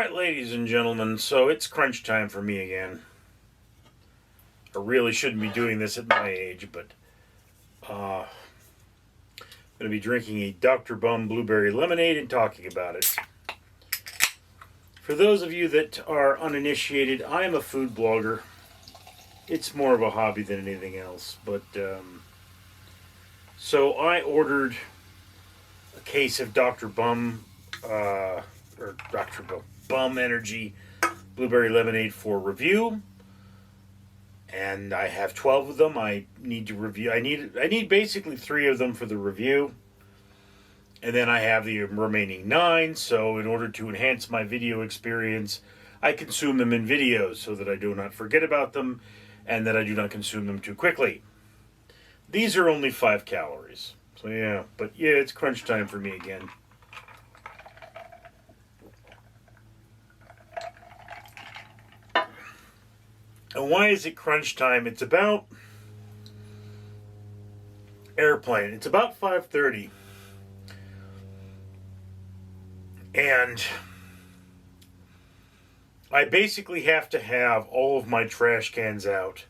Alright, ladies and gentlemen, so it's crunch time for me again. I really shouldn't be doing this at my age, but I'm going to be drinking a Dr. Bum blueberry lemonade and talking about it. For those of you that are uninitiated, I am a food blogger. It's more of a hobby than anything else, but so I ordered a case of Dr. Bum, or Dr. Bum Energy blueberry lemonade for review, and I have 12 of them. I need to review. I need basically 3 of them for the review, and then I have the remaining 9. So in order to enhance my video experience, I consume them in videos so that I do not forget about them and that I do not consume them too quickly. These are only 5 calories. So yeah, but yeah, it's crunch time for me again. And why is it crunch time? It's about airplane. It's about 5:30. And I basically have to have all of my trash cans out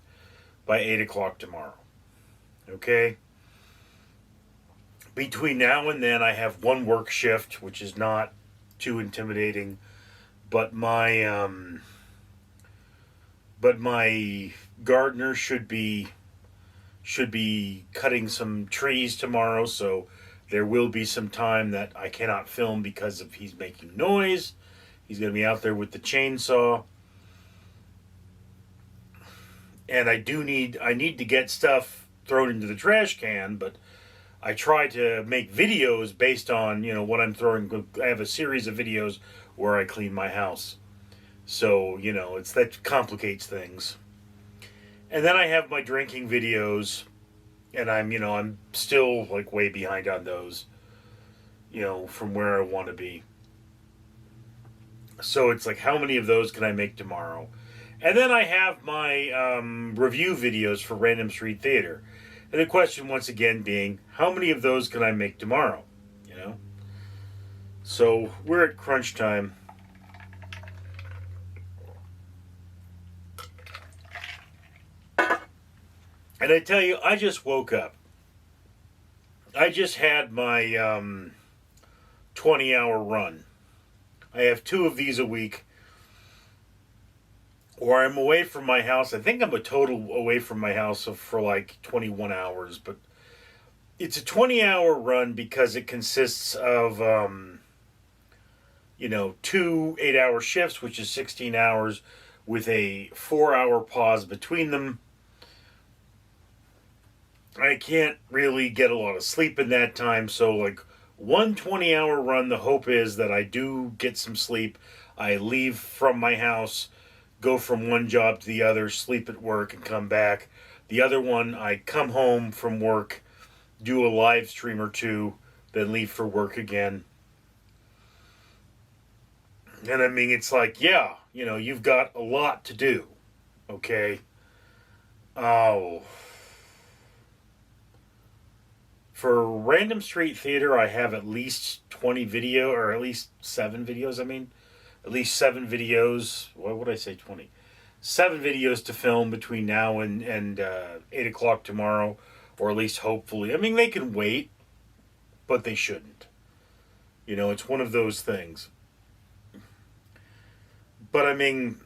by 8 o'clock tomorrow. Okay? Between now and then, I have one work shift, which is not too intimidating, but my gardener should be cutting some trees tomorrow, so there will be some time that I cannot film because of he's making noise. He's going to be out there with the chainsaw. And I need to get stuff thrown into the trash can, but I try to make videos based on, what I'm throwing. I have a series of videos where I clean my house. So, that complicates things. And then I have my drinking videos, and I'm still like way behind on those, from where I want to be. So it's like, how many of those can I make tomorrow? And then I have my review videos for Random Street Theater. And the question once again being, how many of those can I make tomorrow? So we're at crunch time. And I tell you, I just woke up. I just had my 20-hour run. I have 2 of these a week, or I'm away from my house. I think I'm a total away from my house for like 21 hours, but it's a 20-hour run because it consists of 2 8-hour shifts, which is 16 hours, with a 4-hour pause between them. I can't really get a lot of sleep in that time, so like one 20-hour run, the hope is that I do get some sleep. I leave from my house, go from one job to the other, sleep at work, and come back. The other one, I come home from work, do a live stream or 2, then leave for work again. And I mean, it's like, yeah, you've got a lot to do, okay? Oh... For Random Street Theater, I have at least 20 video, or at least 7 videos, At least 7 videos. Why would I say 20? 7 videos to film between now and 8 o'clock tomorrow, or at least hopefully. I mean, they can wait, but they shouldn't. It's one of those things. But I mean,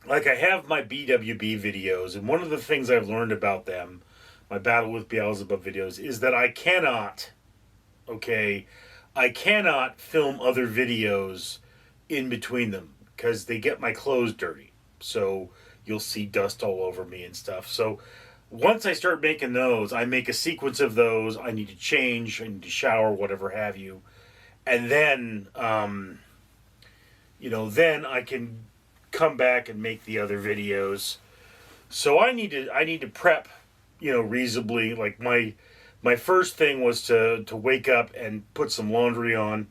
like I have my BWB videos, and one of the things I've learned about them, my Battle with Beelzebub videos, is that I cannot film other videos in between them because they get my clothes dirty. So you'll see dust all over me and stuff. So once I start making those, I make a sequence of those. I need to change, I need to shower, whatever have you. And then, then I can come back and make the other videos. So I need to prep, reasonably. Like my first thing was to wake up and put some laundry on.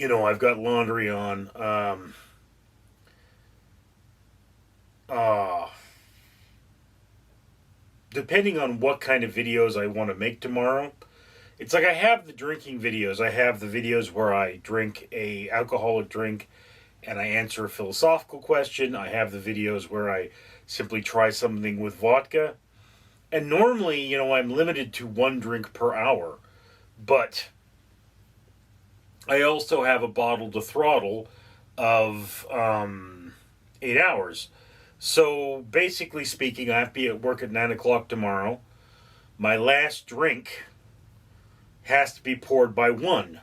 I've got laundry on. Depending on what kind of videos I want to make tomorrow, it's like I have the drinking videos. I have the videos where I drink a alcoholic drink and I answer a philosophical question. I have the videos where I simply try something with vodka. And normally, I'm limited to one drink per hour. But I also have a bottle to throttle of 8 hours. So basically speaking, I have to be at work at 9 o'clock tomorrow. My last drink has to be poured by 1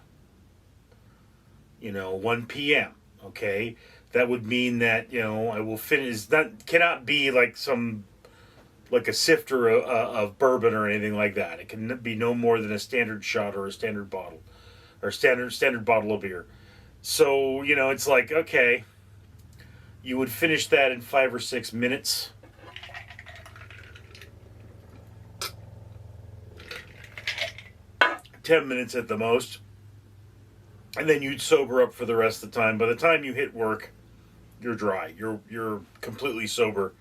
p.m. Okay, that would mean that I will finish. That cannot be like a sifter of bourbon or anything like that. It can be no more than a standard shot or a standard bottle or standard bottle of beer. So it's like, okay, you would finish that in 5 or 6 minutes. Ten minutes at the most. And then you'd sober up for the rest of the time. By the time you hit work, you're dry. You're completely sober.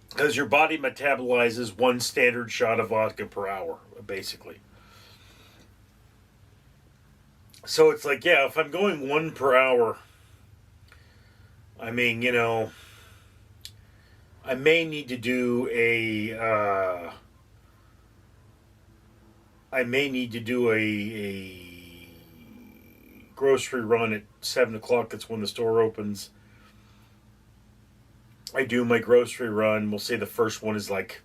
Because your body metabolizes 1 standard shot of vodka per hour, basically. So it's like, yeah, if I'm going 1 per hour, I mean, I may need to do a grocery run at 7 o'clock. That's when the store opens. I do my grocery run. We'll say the first one is like,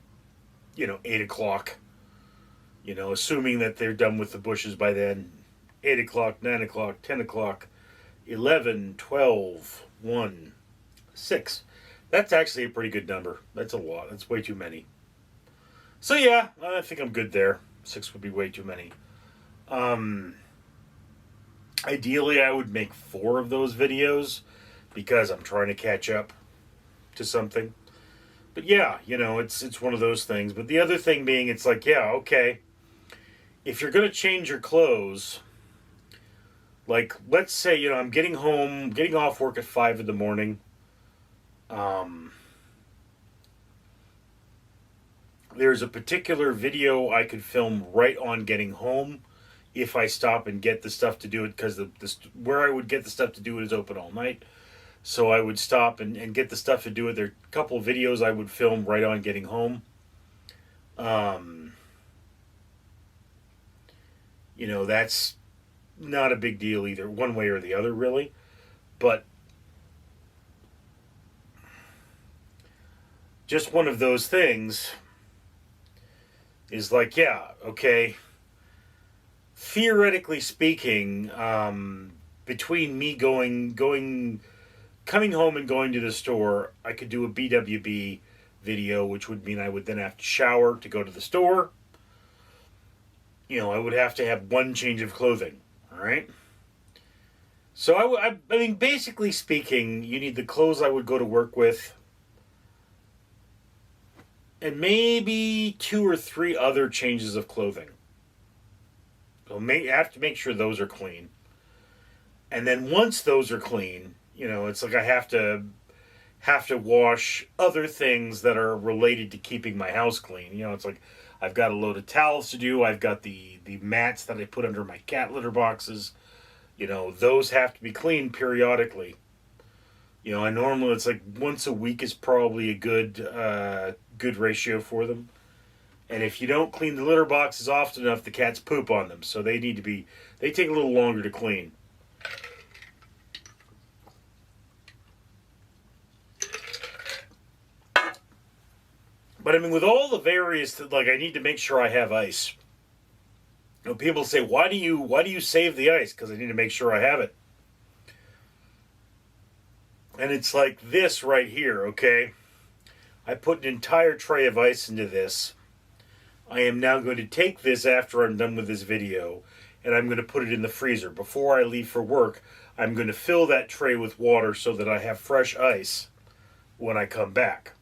8 o'clock. Assuming that they're done with the bushes by then. 8 o'clock, 9 o'clock, 10 o'clock, 11, 12, 1, 6. That's actually a pretty good number. That's a lot. That's way too many. So yeah, I think I'm good there. 6 would be way too many. Ideally, I would make 4 of those videos because I'm trying to catch up to something. But yeah, it's one of those things. But the other thing being, it's like, yeah, okay, if you're going to change your clothes, like, let's say, I'm getting off work at 5 in the morning. There's a particular video I could film right on getting home if I stop and get the stuff to do it, because where I would get the stuff to do it is open all night. So I would stop and get the stuff to do it. There are a couple of videos I would film right on getting home. That's not a big deal either, one way or the other, really. But just one of those things is like, yeah, okay, theoretically speaking, between me coming home and going to the store, I could do a BWB video, which would mean I would then have to shower to go to the store. I would have to have 1 change of clothing, all right? So I mean, basically speaking, you need the clothes I would go to work with, and maybe 2 or 3 other changes of clothing. So I have to make sure those are clean. And then once those are clean, it's like I have to wash other things that are related to keeping my house clean. It's like I've got a load of towels to do. I've got the mats that I put under my cat litter boxes. Those have to be cleaned periodically. I normally, it's like once a week is probably a good ratio for them. And if you don't clean the litter boxes often enough, the cats poop on them. So they take a little longer to clean. But I mean, with all the various, like, I need to make sure I have ice. People say, why do you save the ice? Because I need to make sure I have it. And it's like this right here, okay? I put an entire tray of ice into this. I am now going to take this after I'm done with this video, and I'm going to put it in the freezer. Before I leave for work, I'm going to fill that tray with water so that I have fresh ice when I come back.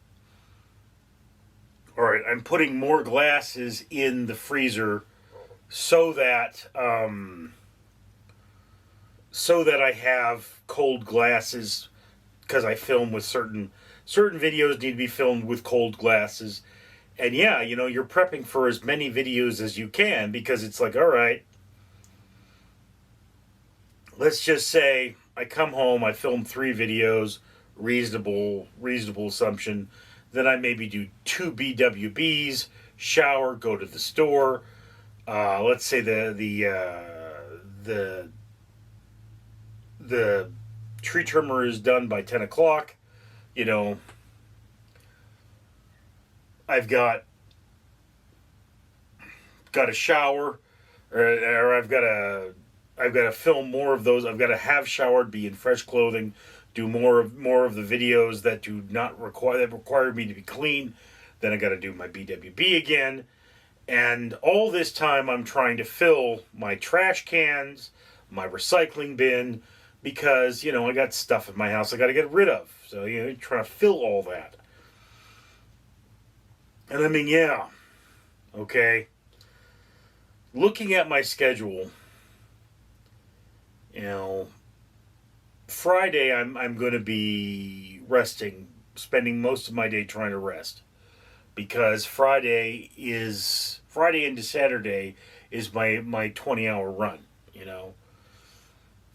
All right, I'm putting more glasses in the freezer so that I have cold glasses, because I film with certain videos need to be filmed with cold glasses. And yeah, you're prepping for as many videos as you can, because it's like, all right, let's just say I come home, I film 3 videos, reasonable assumption. Then I maybe do 2 BWBs, shower, go to the store. Let's say the tree trimmer is done by 10 o'clock. You know, I've got a shower, or I've got to film more of those. I've got to have showered, be in fresh clothing, do more of the videos that require me to be clean. Then I got to do my BWB again, and all this time I'm trying to fill my trash cans, my recycling bin, because I got stuff in my house I got to get rid of. So trying to fill all that, and I mean, yeah, okay. Looking at my schedule, Friday I'm going to be resting, spending most of my day trying to rest, because Friday into Saturday is my 20-hour run.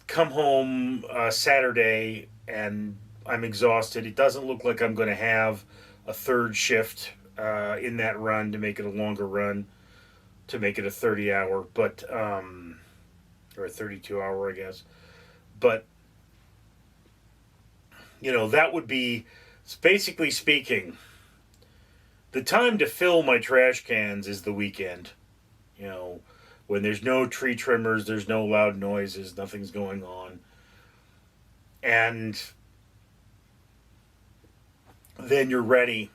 Come home Saturday and I'm exhausted. It doesn't look like I'm going to have a third shift in that run to make it a longer run, to make it a 30-hour, but or a 32-hour, I guess. But that would be, basically speaking, the time to fill my trash cans is the weekend. When there's no tree trimmers, there's no loud noises, nothing's going on. And then you're ready.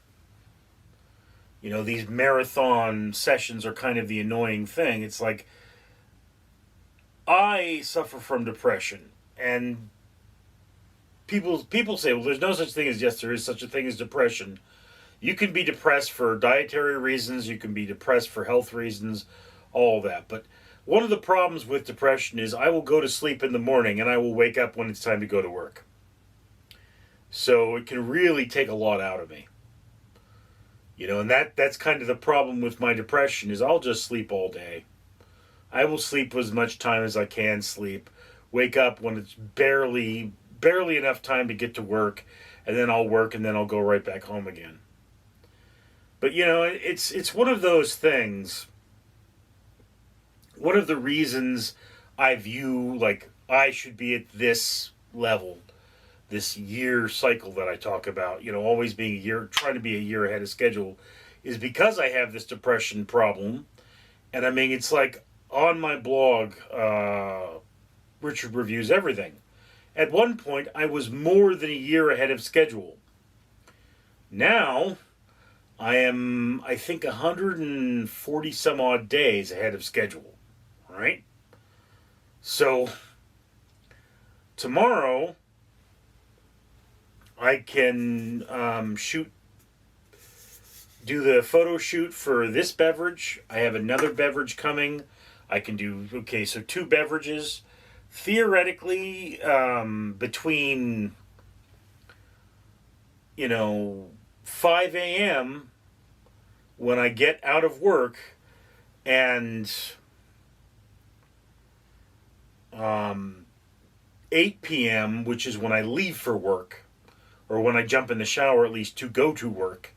These marathon sessions are kind of the annoying thing. It's like, I suffer from depression, and people say, well, there's no such thing as, yes, there is such a thing as depression. You can be depressed for dietary reasons, you can be depressed for health reasons, all that. But one of the problems with depression is I will go to sleep in the morning and I will wake up when it's time to go to work. So it can really take a lot out of me. And that's kind of the problem with my depression, is I'll just sleep all day. I will sleep as much time as I can sleep, wake up when it's barely enough time to get to work, and then I'll work, and then I'll go right back home again. But it's one of those things. One of the reasons I view, like, I should be at this level, this year cycle that I talk about, always being trying to be a year ahead of schedule, is because I have this depression problem. And I mean, it's like on my blog, Richard Reviews Everything. At one point, I was more than a year ahead of schedule. Now, I am, I think, 140 some odd days ahead of schedule. Right? So, tomorrow, I can do the photo shoot for this beverage. I have another beverage coming. I can do, so 2 beverages. Theoretically, between, 5 a.m. when I get out of work and 8 p.m., which is when I leave for work, or when I jump in the shower at least to go to work,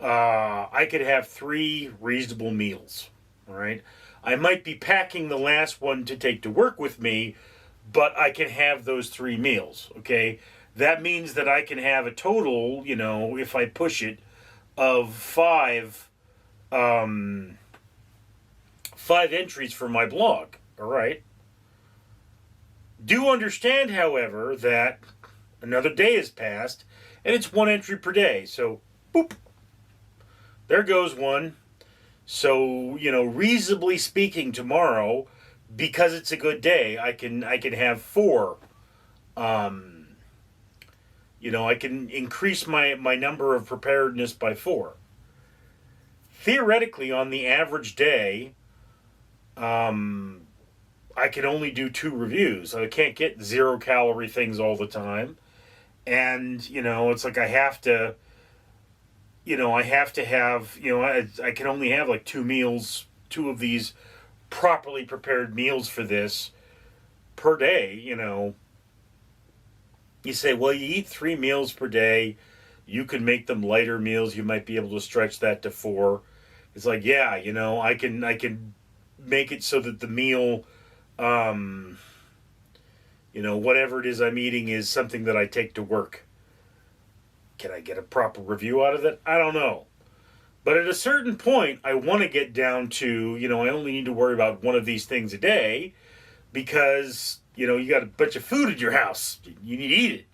I could have 3 reasonable meals. All right? I might be packing the last one to take to work with me, but I can have those 3 meals, okay? That means that I can have a total, if I push it, of 5 entries for my blog, all right? Do understand, however, that another day has passed, and it's 1 entry per day, so, boop, there goes one. So, reasonably speaking, tomorrow, because it's a good day, I can have 4. I can increase my number of preparedness by 4. Theoretically, on the average day, I can only do 2 reviews. I can't get 0-calorie things all the time. And, it's like I have to I have to have, I can only have like two of these properly prepared meals for this per day. You say, well, you eat 3 meals per day. You can make them lighter meals. You might be able to stretch that to 4. It's like, yeah, I can make it so that the meal, um, whatever it is I'm eating is something that I take to work. Can I get a proper review out of it? I don't know. But at a certain point, I want to get down to, I only need to worry about one of these things a day because, you got a bunch of food in your house. You need to eat it.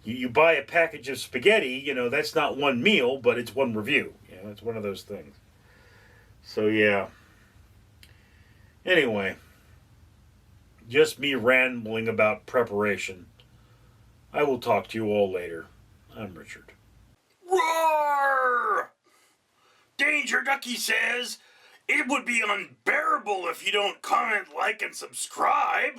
You buy a package of spaghetti, that's not one meal, but it's one review. It's one of those things. So, yeah. Anyway, just me rambling about preparation. I will talk to you all later. I'm Richard. Roar! Danger Ducky says, it would be unbearable if you don't comment, like, and subscribe.